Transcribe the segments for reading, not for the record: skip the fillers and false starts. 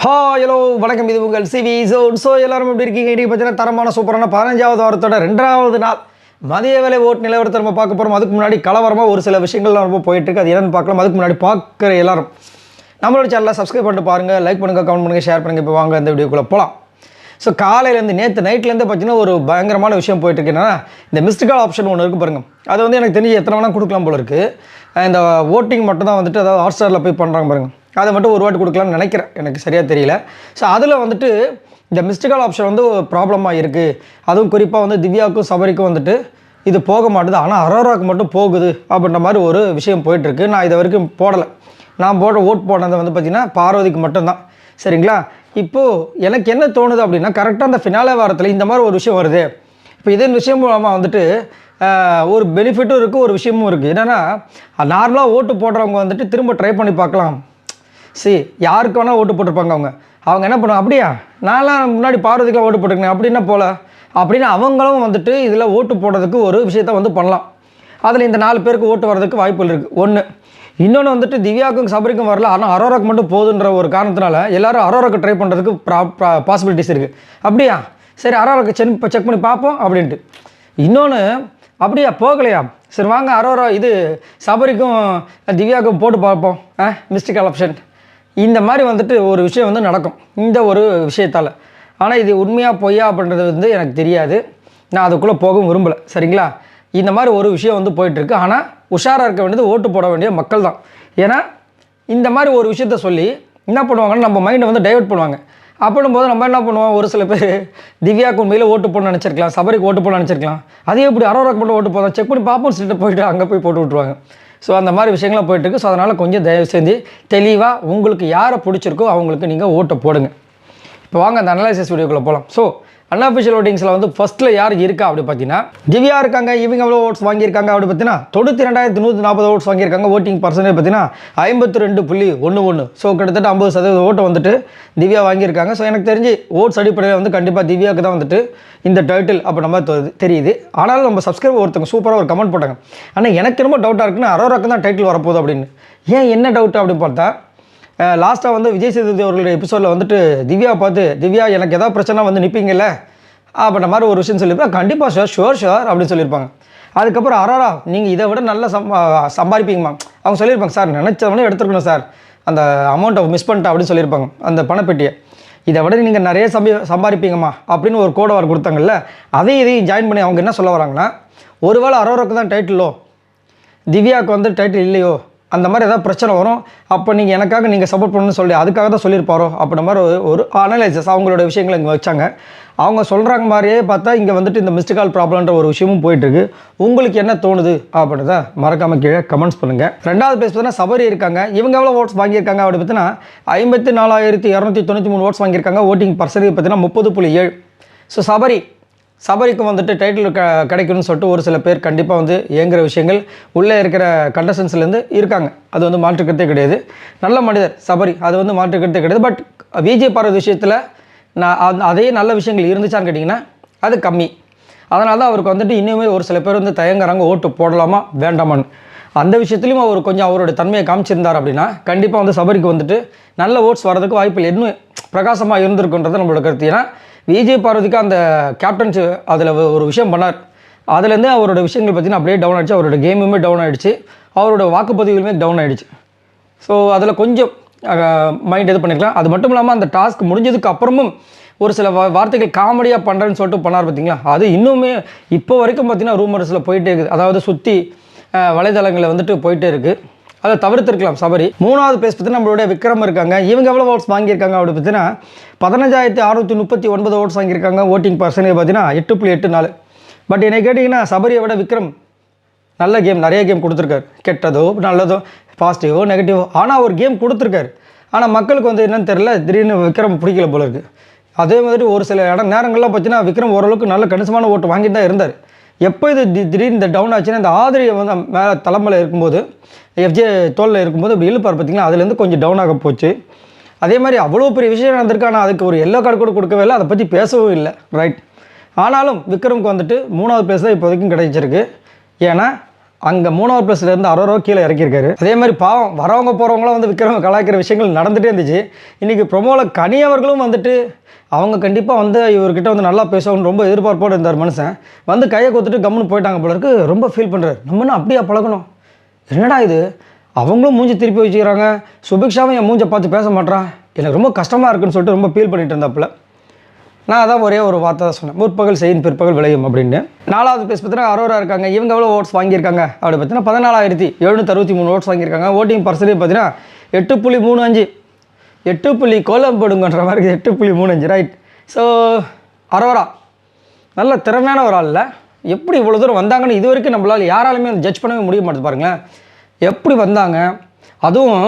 Hello வணக்கம், இது உங்கள் சிவி ஜோன். ஸோ எல்லாரும் எப்படி இருக்கீங்க? இன்றைக்கி பார்த்தீங்கன்னா தரமான சூப்பரான 15வது வாரத்தோட 2வது நாள் மதிய வேலை ஓட்டு நிலவரத்தை நம்ம பார்க்க போகிறோம். அதுக்கு முன்னாடி கலவரமாக ஒரு சில விஷயங்கள்லாம் ரொம்ப போயிட்டுருக்கு. அது என்னென்னு பார்க்கலாம். அதுக்கு முன்னாடி பார்க்குற எல்லாரும் நம்மளோட சேனலை சப்ஸ்கிரைப் பண்ணிட்டு பாருங்கள், லைக் பண்ணுங்கள், கமெண்ட் பண்ணுங்கள், ஷேர் பண்ணுங்கள். இப்போ வாங்க இந்த வீடியோக்குள்ளே போகலாம். ஸோ காலையிலேருந்து நேற்று நைட்லேருந்து பார்த்தீங்கன்னா ஒரு பயங்கரமான விஷயம் போயிட்டுருக்கு. என்னன்னா, இந்த மிஸ்டு கால் ஆப்ஷன் ஒன்று இருக்குது பாருங்கள். அது வந்து எனக்கு தெரிஞ்சு எத்தனை வேணால் கொடுக்கலாம் போல இருக்குது. இந்த ஓட்டிங் மட்டும் தான் வந்துட்டு, அதாவது ஹாட்ஸ்டாரில் போய் பண்ணுறாங்க பாருங்கள், அதை மட்டும் ஒரு வாட்டி கொடுக்கலாம்னு நினைக்கிறேன், எனக்கு சரியாக தெரியல. ஸோ அதில் வந்துட்டு இந்த மிஸ்டு கால் ஆப்ஷன் வந்து ப்ராப்ளமாக இருக்குது. அதுவும் குறிப்பாக வந்து திவ்யாவுக்கும் சபரிக்கும் வந்துட்டு இது போக மாட்டுது, ஆனால் அரோராவுக்கு மட்டும் போகுது அப்படின்ற மாதிரி ஒரு விஷயம் போயிட்டுருக்கு. நான் இது வரைக்கும் போடலை. நான் ஓட் போனதை வந்து பார்த்திங்கன்னா பார்வதிக்கு மட்டும்தான். சரிங்களா? இப்போது எனக்கு என்ன தோணுது அப்படின்னா, கரெக்டாக அந்த ஃபினாலே வாரத்தில் இந்த மாதிரி ஒரு விஷயம் வருது. இப்போ இதே விஷயம் மூலமாக வந்துட்டு ஒரு பெனிஃபிட்டும் இருக்குது, ஒரு விஷயமும் இருக்குது. என்னென்னா, நார்மலாக ஓட்டு போடுறவங்க வந்துட்டு திரும்ப ட்ரை பண்ணி பார்க்கலாம். யாருக்கு வேணால் ஓட்டு போட்டிருப்பாங்க. அவங்க என்ன பண்ணுவாங்க, அப்படியா நான்லாம் முன்னாடி பார்வதிக்கெலாம் ஓட்டு போட்டிருக்கேன் அப்படின்னா போல அப்படின்னு அவங்களும் வந்துட்டு இதில் ஓட்டு போடுறதுக்கு ஒரு விஷயத்த வந்து பண்ணலாம். அதில் இந்த 4 பேருக்கு ஓட்டு வர்றதுக்கு வாய்ப்புகள் இருக்குது. ஒன்று. இன்னொன்று வந்துட்டு திவ்யாவுக்கும் சபரிக்கும் வரல, ஆனால் அரோராக்கு மட்டும் போதுன்ற ஒரு காரணத்தினால எல்லோரும் அரோராக்கு ட்ரை பண்ணுறதுக்கு பாசிபிலிட்டிஸ் இருக்குது. அப்படியா, சரி அரோராக்கு செக் பண்ணி பார்ப்போம் அப்படின்ட்டு. இன்னொன்று, அப்படியா போகலையா, சரி வாங்க அரோரா இது சபரிக்கும் திவ்யாவுக்கும் போட்டு பார்ப்போம், மிஸ்டு கால் ஆப்ஷன். இந்த மாதிரி வந்துட்டு ஒரு விஷயம் வந்து நடக்கும் இந்த ஒரு விஷயத்தால். ஆனால் இது உண்மையாக பொய்யா அப்படின்றது வந்து எனக்கு தெரியாது. நான் அதுக்குள்ளே போகவும் விரும்பலை. சரிங்களா? இந்த மாதிரி ஒரு விஷயம் வந்து போயிட்டுருக்கு. ஆனால் உஷாராக இருக்க வேண்டியது ஓட்டு போட வேண்டிய மக்கள் தான். ஏன்னா இந்த மாதிரி ஒரு விஷயத்த சொல்லி என்ன பண்ணுவாங்கன்னா, நம்ம மைண்டை வந்து டைவர்ட் பண்ணுவாங்க. அப்படின்போது நம்ம என்ன பண்ணுவோம், ஒரு சில பேர் திவ்யாவுக்கு உண்மையில் ஓட்டு போடணும்னு நினச்சிருக்கலாம், சபரிக்கு ஓட்டு போடணும்னு நினச்சிருக்கலாம். அதே எப்படி அரோராக்கு மட்டும் ஓட்டு போதும், செக் பண்ணி பார்ப்போம் சொல்லிட்டு போயிட்டு அங்கே போய் போட்டு விட்ருவாங்க. ஸோ அந்த மாதிரி விஷயங்கள்லாம் போயிட்டுருக்கு. ஸோ அதனால் கொஞ்சம் தயவு செஞ்சு தெளிவாக உங்களுக்கு யாரை பிடிச்சிருக்கோ அவங்களுக்கு நீங்கள் ஓட்டை போடுங்க. இப்போ வாங்க அந்த அனலைசிஸ் வீடியோக்குள்ளே போகலாம். ஸோ அன்அஃபிஷியல் ஓட்டிங்ஸில் வந்து ஃபஸ்ட்டில் யார் இருக்கா அப்படி பார்த்தீங்கன்னா திவ்யா இருக்காங்க. இவங்க எவ்வளோ ஓட்ஸ் வாங்கியிருக்காங்க அப்படி பார்த்தீங்கன்னா 92,140 ஓட்ஸ் வாங்கியிருக்காங்க. ஓட்டிங் பர்சன்டேஜ் பார்த்தீங்கன்னா 52.11. ஸோ கிட்டத்தட்ட 50% ஓட்டை வந்துட்டு திவ்யா வாங்கியிருக்காங்க. ஸோ எனக்கு தெரிஞ்சு ஓட்ஸ் அடிப்படையில் வந்து கண்டிப்பாக திவ்யாவுக்கு தான் வந்துட்டு இந்த டைட்டில் அப்போ நம்ம தெரியுது. ஆனாலும் நம்ம சப்ஸ்கிரைபர் ஒருத்தங்க சூப்பராக ஒரு கமெண்ட் போட்டாங்க, ஆனால் எனக்கு ரொம்ப டவுட்டாக இருக்குன்னு அரோராக்கு தான் டைட்டில் வரப்போகுது அப்படின்னு. ஏன் என்ன டவுட் அப்படின்னு பார்த்தா, லாஸ்ட்டாக வந்து விஜய் சேதுபதி அவர்களுடைய எபிசோடில் வந்துட்டு திவ்யாவை பார்த்து, திவ்யா எனக்கு எதாவது பிரச்சனை வந்து நிற்பீங்கல்ல அப்படின்ற மாதிரி ஒரு விஷயம் சொல்லியிருப்பாங்க. கண்டிப்பாக ஷுவர் அப்படின்னு சொல்லியிருப்பாங்க. அதுக்கப்புறம் அரோரா நீங்கள் இதை விட நல்லா சம்பாதிப்பீங்கம்மா அவங்க சொல்லியிருப்பாங்க. சார் நினச்சவனே எடுத்துருக்கணும் சார், அந்த அமௌண்ட்டை மிஸ் பண்ணிட்டேன் அப்படின்னு சொல்லியிருப்பாங்க. அந்த பணப்பெட்டியை இதை விட நீங்கள் நிறைய சம்பாதிப்பீங்கம்மா அப்படின்னு ஒரு கோடை வார் கொடுத்தாங்கல்ல, இதையும் ஜாயின் பண்ணி அவங்க என்ன சொல்ல வராங்கன்னா, ஒருவேளை அரோராக்கு தான் டைட்டிலோ திவ்யாவுக்கு வந்து டைட்டில் இல்லையோ, அந்த மாதிரி ஏதாவது பிரச்சனை வரும், அப்போ நீங்கள் எனக்காக நீங்கள் சப்போர்ட் பண்ணணும்னு சொல்லி அதுக்காக தான் சொல்லியிருப்பாரோ அப்படின்ற மாதிரி ஒரு அனலைசஸ் அவங்களோட விஷயங்களை இங்கே வச்சாங்க. அவங்க சொல்கிறாங்க மாதிரியே பார்த்தா இங்கே வந்துட்டு இந்த மிஸ்டு கால் ப்ராப்ளம்ன்ற ஒரு விஷயமும் போயிட்டுருக்கு. உங்களுக்கு என்ன தோணுது அப்படின்றத மறக்காமல் கீழே கமெண்ட்ஸ் பண்ணுங்கள். 2வது பேஸ் பார்த்தீங்கன்னா சபரி இருக்காங்க. இவங்க எவ்வளோ ஓட்ஸ் வாங்கியிருக்காங்க அப்படி பார்த்தீங்கன்னா 54,293 ஓட்ஸ் வாங்கியிருக்காங்க. ஓட்டிங் பர்சன்டேஜ் பார்த்தீங்கன்னா 30.7. ஸோ சபரிக்கும் வந்துட்டு டைட்டில் கிடைக்கணும்னு சொல்லிட்டு ஒரு சில பேர் கண்டிப்பாக வந்து ஏங்குற விஷயங்கள் உள்ளே இருக்கிற கண்டஸ்டன்ஸ்லேருந்து இருக்காங்க. அது வந்து மாற்றுக்கிறதே கிடையாது. நல்ல மனிதர் சபரி, அது வந்து மாற்றுக்கிறதே கிடையாது. பட் விஜய் பார்வதி விஷயத்தில் நான் அதே நல்ல விஷயங்கள் இருந்துச்சான்னு கேட்டிங்கன்னா அது கம்மி. அதனால தான் அவருக்கு வந்துட்டு இன்னுமே ஒரு சில பேர் வந்து தயங்குறாங்க ஓட்டு போடலாமா வேண்டாமான்னு. அந்த விஷயத்துலையும் அவர் கொஞ்சம் அவருடைய தன்மையை காமிச்சிருந்தார் அப்படின்னா கண்டிப்பாக வந்து சபரிக்கு வந்துட்டு நல்ல ஓட்ஸ் வரதுக்கு வாய்ப்பில் இன்னும் பிரகாசமாக இருந்திருக்குன்றது நம்மளோட கருத்து. ஏன்னா விஜய் பார்வதிக்கு அந்த கேப்டன்ஸ் அதில் ஒரு விஷயம் பண்ணார். அதுலேருந்து அவரோட விஷயங்கள் பார்த்திங்கன்னா அப்படியே டவுன் ஆகிடுச்சு. அவரோட கேமுமே டவுன் ஆகிடுச்சு, அவரோட வாக்குப்பதிவுகளுமே டவுன் ஆகிடுச்சு. ஸோ அதில் கொஞ்சம் மைண்ட் இது பண்ணிக்கலாம். அது மட்டும் இல்லாமல் அந்த டாஸ்க் முடிஞ்சதுக்கு அப்புறமும் ஒரு சில வார்த்தைகள் காமெடியாக பண்ணுறேன்னு சொல்லிட்டு பண்ணார் பார்த்திங்களா, அது இன்னுமே இப்போ வரைக்கும் பார்த்திங்கன்னா ரூமர்ஸில் போயிட்டே இருக்குது. அதாவது சுற்றி வலைதளங்களில் வந்துட்டு போயிட்டே இருக்குது. அதை தவிர்த்திருக்கலாம் சபரி. 3வது பேஸ் பார்த்தீங்கன்னா நம்மளுடைய விக்ரம் இருக்காங்க. இவங்க எவ்வளோ ஓட்ஸ் வாங்கியிருக்காங்க அப்படி பார்த்தீங்கன்னா 15,639 ஓட்ஸ் வாங்கியிருக்காங்க. ஓட்டிங் பர்சன்டேஜ் பார்த்தீங்கன்னா 8.84. பட் என்னை கேட்டிங்கன்னா சபரியை விட விக்ரம் நல்ல கேம், நிறைய கேம் கொடுத்துருக்காரு. கெட்டதோ நல்லதோ பாசிட்டிவோ நெகட்டிவோ, ஆனால் ஒரு கேம் கொடுத்துருக்காரு. ஆனால் மக்களுக்கு வந்து என்னன்னு தெரியல, திடீர்னு விக்ரம் பிடிக்கல போல இருக்குது. அதே மாதிரி ஒரு சில நேரங்கள்லாம் பார்த்தீங்கன்னா விக்ரம் ஓரளவுக்கு நல்ல கணிசமான ஓட்டு வாங்கிட்டு தான் இருந்தார். எப்போ இது திடீர்னு இந்த டவுன் ஆச்சுன்னா, இந்த ஆதிரியை வந்து மேலே தலைமையில் இருக்கும்போது எஃப்ஜே தோலில் இருக்கும்போது இப்படி இழுப்பார் பார்த்திங்களா, அதுலேருந்து கொஞ்சம் டவுன் ஆக போச்சு. அதே மாதிரி அவ்வளோ பெரிய விஷயம் நடந்திருக்கு, ஆனால் அதுக்கு ஒரு எல்லோ கார்டு கூட கொடுக்கவே இல்லை, அதை பற்றி பேசவும் இல்லை. ரைட். ஆனாலும் விக்ரமுக்கு வந்துட்டு 3வது பிளேஸ் தான் இப்போதைக்கும் கிடைச்சிருக்கு. ஏன்னா அங்கே 3வது ப்ளஸ்லேருந்து 60 ரூபா கீழே இறக்கியிருக்காரு. அதே மாதிரி பாவம் வரவங்க போகிறவங்களாம் வந்து விற்கிறவங்க கலாய்க்கிற விஷயங்கள் நடந்துகிட்டே இருந்துச்சு. இன்றைக்கி ப்ரொமோவில் கனி அவர்களும் வந்துட்டு அவங்க கண்டிப்பாக வந்து இவர்கிட்ட வந்து நல்லா பேசணும்னு ரொம்ப எதிர்பார்ப்போடு இருந்தார் மனுஷன். வந்து கையை கொடுத்துட்டு கம்முன்னு போயிட்டாங்க போல இருக்கு. ரொம்ப ஃபீல் பண்ணுறாரு. நம்மளும் அப்படியே பழகணும். என்னடா இது, அவங்களும் மூஞ்சி திருப்பி வச்சுக்கிறாங்க, சுபிக்ஷாவும் என் மூஞ்சை பார்த்து பேச மாட்டான், எனக்கு ரொம்ப கஷ்டமாக இருக்குன்னு சொல்லிட்டு ரொம்ப ஃபீல் பண்ணிட்டு இருந்தாப்புல. நான் அதான் ஒரே ஒரு வார்த்தை தான் சொன்னேன், முற்பகல் செய்யும் பிற்பகல் விளையும் அப்படின்னு. 4வது பிளேஸ் பார்த்தீங்கன்னா அரோரா இருக்காங்க. இவங்க எவ்வளோ ஓட்ஸ் வாங்கியிருக்காங்க அப்படி பார்த்தீங்கன்னா 14,763 ஓட்ஸ் வாங்கியிருக்காங்க. ஓட்டிங் பர்சன்டேஜ் பார்த்தீங்கன்னா 8.35, 8 கோலம் போடுங்கன்ற மாதிரி 8.35 ரைட். ஸோ அரோரா நல்ல திறமையான ஒரு ஆள் இல்லை. எப்படி இவ்வளோ தூரம் வந்தாங்கன்னு இது வரைக்கும் நம்மளால் யாராலுமே ஜட்ஜ் பண்ணவே முடிய மாட்டேது. பாருங்களேன் எப்படி வந்தாங்க. அதுவும்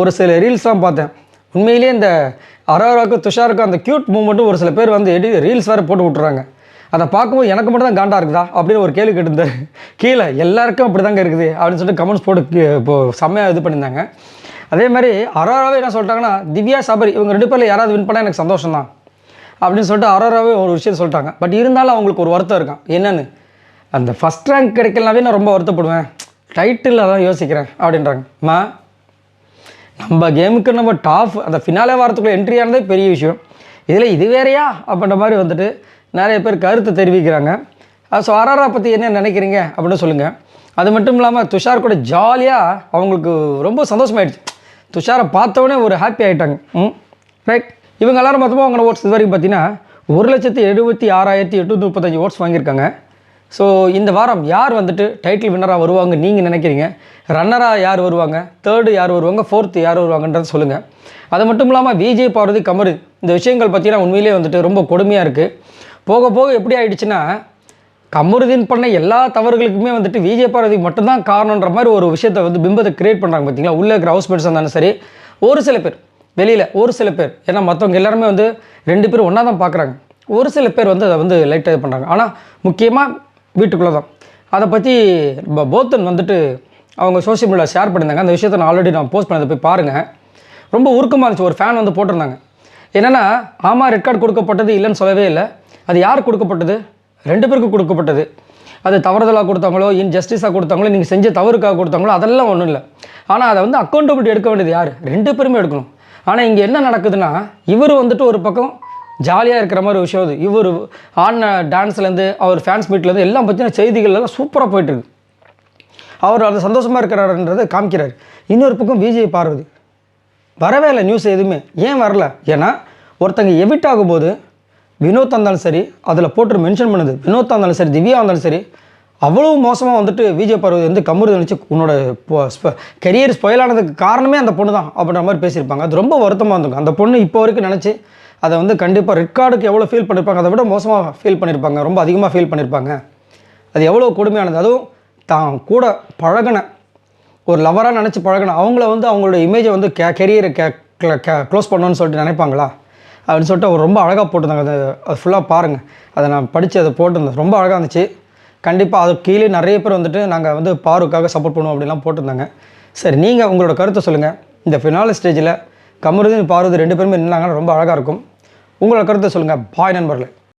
ஒரு சில ரீல்ஸ்லாம் பார்த்தேன். உண்மையிலேயே இந்த அரோராவுக்கும் துஷாருக்கும் அந்த க்யூட் மூமெண்ட்டும் ஒரு சில பேர் வந்து ரீல்ஸ் வேறு போட்டு விட்றாங்க. அதை பார்க்கும்போது எனக்கு மட்டும் தான் காண்டா இருக்குதா அப்படின்னு ஒரு கேள்வி கேட்டிருந்தார். கீழே எல்லாருக்கும் அப்படி தாங்க இருக்குது அப்படின்னு சொல்லிட்டு கமெண்ட்ஸ் போட்டு இப்போது செம்மையாக இது பண்ணியிருந்தாங்க. அதே மாதிரி அரோராவே என்ன சொல்லிட்டாங்கன்னா, திவ்யா சபரி இவங்க 2 பேரில் யாராவது வின் பண்ணால் எனக்கு சந்தோஷம் தான் அப்படின்னு சொல்லிட்டு அரோராவே ஒரு விஷயத்தை சொல்லிட்டாங்க. பட் இருந்தாலும் அவங்களுக்கு ஒரு வருத்தம் இருக்கான். என்னென்னு, அந்த ஃபஸ்ட் ரேங்க் கிடைக்கலனாவே நான் ரொம்ப வருத்தப்படுவேன், டைட்டில் தான் யோசிக்கிறேன் அப்படின்றாங்க. நம்ம கேமுக்கு நம்ம டாப் அந்த ஃபினாலே வாரத்துக்குள்ளே என்ட்ரி ஆனதே பெரிய விஷயம். இதில் இது வேறையா அப்படின்ற மாதிரி வந்துட்டு நிறைய பேர் கருத்து தெரிவிக்கிறாங்க. ஸோ அரோரா பற்றி என்ன நினைக்கிறீங்க அப்படின்னு சொல்லுங்கள். அது மட்டும் இல்லாமல் துஷார் கூட ஜாலியாக அவங்களுக்கு ரொம்ப சந்தோஷமாயிடுச்சு. துஷாரை பார்த்தோன்னே ஒரு ஹாப்பி ஆகிட்டாங்க. ரைட். இவங்க எல்லோரும் மொத்தமாக அவங்களோட ஓட்ஸ் இது வரைக்கும் பார்த்தீங்கன்னா 1,76,835 ஓட்ஸ் வாங்கியிருக்காங்க. ஸோ இந்த வாரம் யார் வந்துட்டு டைட்டில் வின்னராக வருவாங்க நீங்கள் நினைக்கிறீங்க? ரன்னராக யார் வருவாங்க? 3rd யார் வருவாங்க? 4th யார் வருவாங்கன்றதை சொல்லுங்கள். அது மட்டும் இல்லாமல் விஜய் பார்வதி கமரு இந்த விஷயங்கள் பார்த்தீங்கன்னா உண்மையிலே வந்துட்டு ரொம்ப கொடுமையாக இருக்குது. போக போக எப்படி ஆகிடுச்சுன்னா, கமருதீன் பண்ண எல்லா தவறுகளுக்குமே வந்துட்டு விஜய் பார்வதி மட்டும்தான் காரணன்ற மாதிரி ஒரு விஷயத்தை வந்து பிம்பத்தை கிரியேட் பண்ணுறாங்க. பார்த்தீங்களா, உள்ளே இருக்கிற ஹவுஸ் மேட்ஸாக இருந்தாலும் சரி, ஒரு சில பேர் வெளியில் ஒரு சில பேர், ஏன்னா மற்றவங்க எல்லாருமே வந்து 2 பேரும் ஒன்றா தான் பார்க்குறாங்க. ஒரு சில பேர் வந்து அதை வந்து லைட்டாக இது பண்ணுறாங்க. ஆனால் முக்கியமாக வீட்டுக்குள்ளே தான். அதை பற்றி போத்தன் வந்துட்டு அவங்க சோஷியல் மீடியாவில் ஷேர் பண்ணியிருந்தாங்க. அந்த விஷயத்தை நான் ஆல்ரெடி போஸ்ட் பண்ணதை போய் பாருங்கள். ரொம்ப உருக்கமாக இருந்துச்சு. ஒரு ஃபேன் வந்து போட்டிருந்தாங்க. என்னென்னா, ஆமாம் ரெட் கார்டு கொடுக்கப்பட்டது இல்லைன்னு சொல்லவே இல்லை. அது யார் கொடுக்கப்பட்டது? 2 பேருக்கு கொடுக்கப்பட்டது. அது தவறுதலாக கொடுத்தாங்களோ இன்ஜஸ்டிஸாக கொடுத்தாங்களோ நீங்கள் செஞ்ச தவறுக்காக கொடுத்தாங்களோ அதெல்லாம் ஒன்றும் இல்லை. ஆனால் அதை வந்து அக்கௌண்டபிலிட்டி எடுக்க வேண்டியது யார்? 2 பேருமே எடுக்கணும். ஆனால் இங்கே என்ன நடக்குதுன்னா, இவர் வந்துட்டு ஒரு பக்கம் ஜாலியாக இருக்கிற மாதிரி ஒரு விஷயம். அது இவர் ஆடின டான்ஸ்லேருந்து அவர் ஃபேன்ஸ் மீட்லேருந்து எல்லாம் பற்றின செய்திகள்லாம் சூப்பராக போயிட்டுருக்கு. அவர் அது சந்தோஷமாக இருக்கிறாருன்றதை காமிக்கிறார். இன்னொரு பக்கம் விஜய் பார்வதி வரவே இல்லை நியூஸ் எதுவுமே. ஏன் வரல? ஏன்னா ஒருத்தங்க எவிட் ஆகும்போது வினோத் இருந்தாலும் சரி, அதில் போட்டு மென்ஷன் பண்ணுது, வினோத்தாக இருந்தாலும் சரி, திவ்யா இருந்தாலும் சரி, அவ்வளோ மோசமாக வந்துட்டு விஜய் பார்வதி வந்து கமரு நினச்சி உன்னோட கெரியர் ஸ்பாயிலானதுக்கு காரணமே அந்த பொண்ணு தான் அப்படின்ற மாதிரி பேசியிருப்பாங்க. அது ரொம்ப வருத்தமாக இருந்திருக்கும். அந்த பொண்ணு இப்போ வரைக்கும் நினச்சி அதை வந்து கண்டிப்பாக ரெட் கார்டுக்கு எவ்வளோ ஃபீல் பண்ணியிருப்பாங்க, அதை விட மோசமாக ஃபீல் பண்ணியிருப்பாங்க, ரொம்ப அதிகமாக ஃபீல் பண்ணியிருப்பாங்க. அது எவ்வளோ கொடுமையானது. அதுவும் தான் கூட பழகின ஒரு லவராக நினச்சி பழகின அவங்கள வந்து அவங்களோட இமேஜை வந்து கெரியரை க்ளோஸ் பண்ணணும்னு சொல்லிட்டு நினைப்பாங்களா அப்படின்னு சொல்லிட்டு அவர் ரொம்ப அழகாக போட்டிருந்தாங்க. அது ஃபுல்லாக பாருங்கள். அதை நான் படித்து அதை போட்டிருந்தேன். ரொம்ப அழகாக இருந்துச்சு. கண்டிப்பாக அது கீழே நிறைய பேர் வந்துட்டு நாங்கள் வந்து பாருக்காக சப்போர்ட் பண்ணுவோம் அப்படிலாம் போட்டிருந்தாங்க. சரி, நீங்கள் உங்களோட கருத்தை சொல்லுங்கள். இந்த ஃபினாலே ஸ்டேஜில் கமருதீன் பார்வதி 2 பேருமே நின்னாங்கன்னா ரொம்ப அழகாக இருக்கும். உங்களோட கருத்தை சொல்லுங்கள். பாய் நண்பர்களே.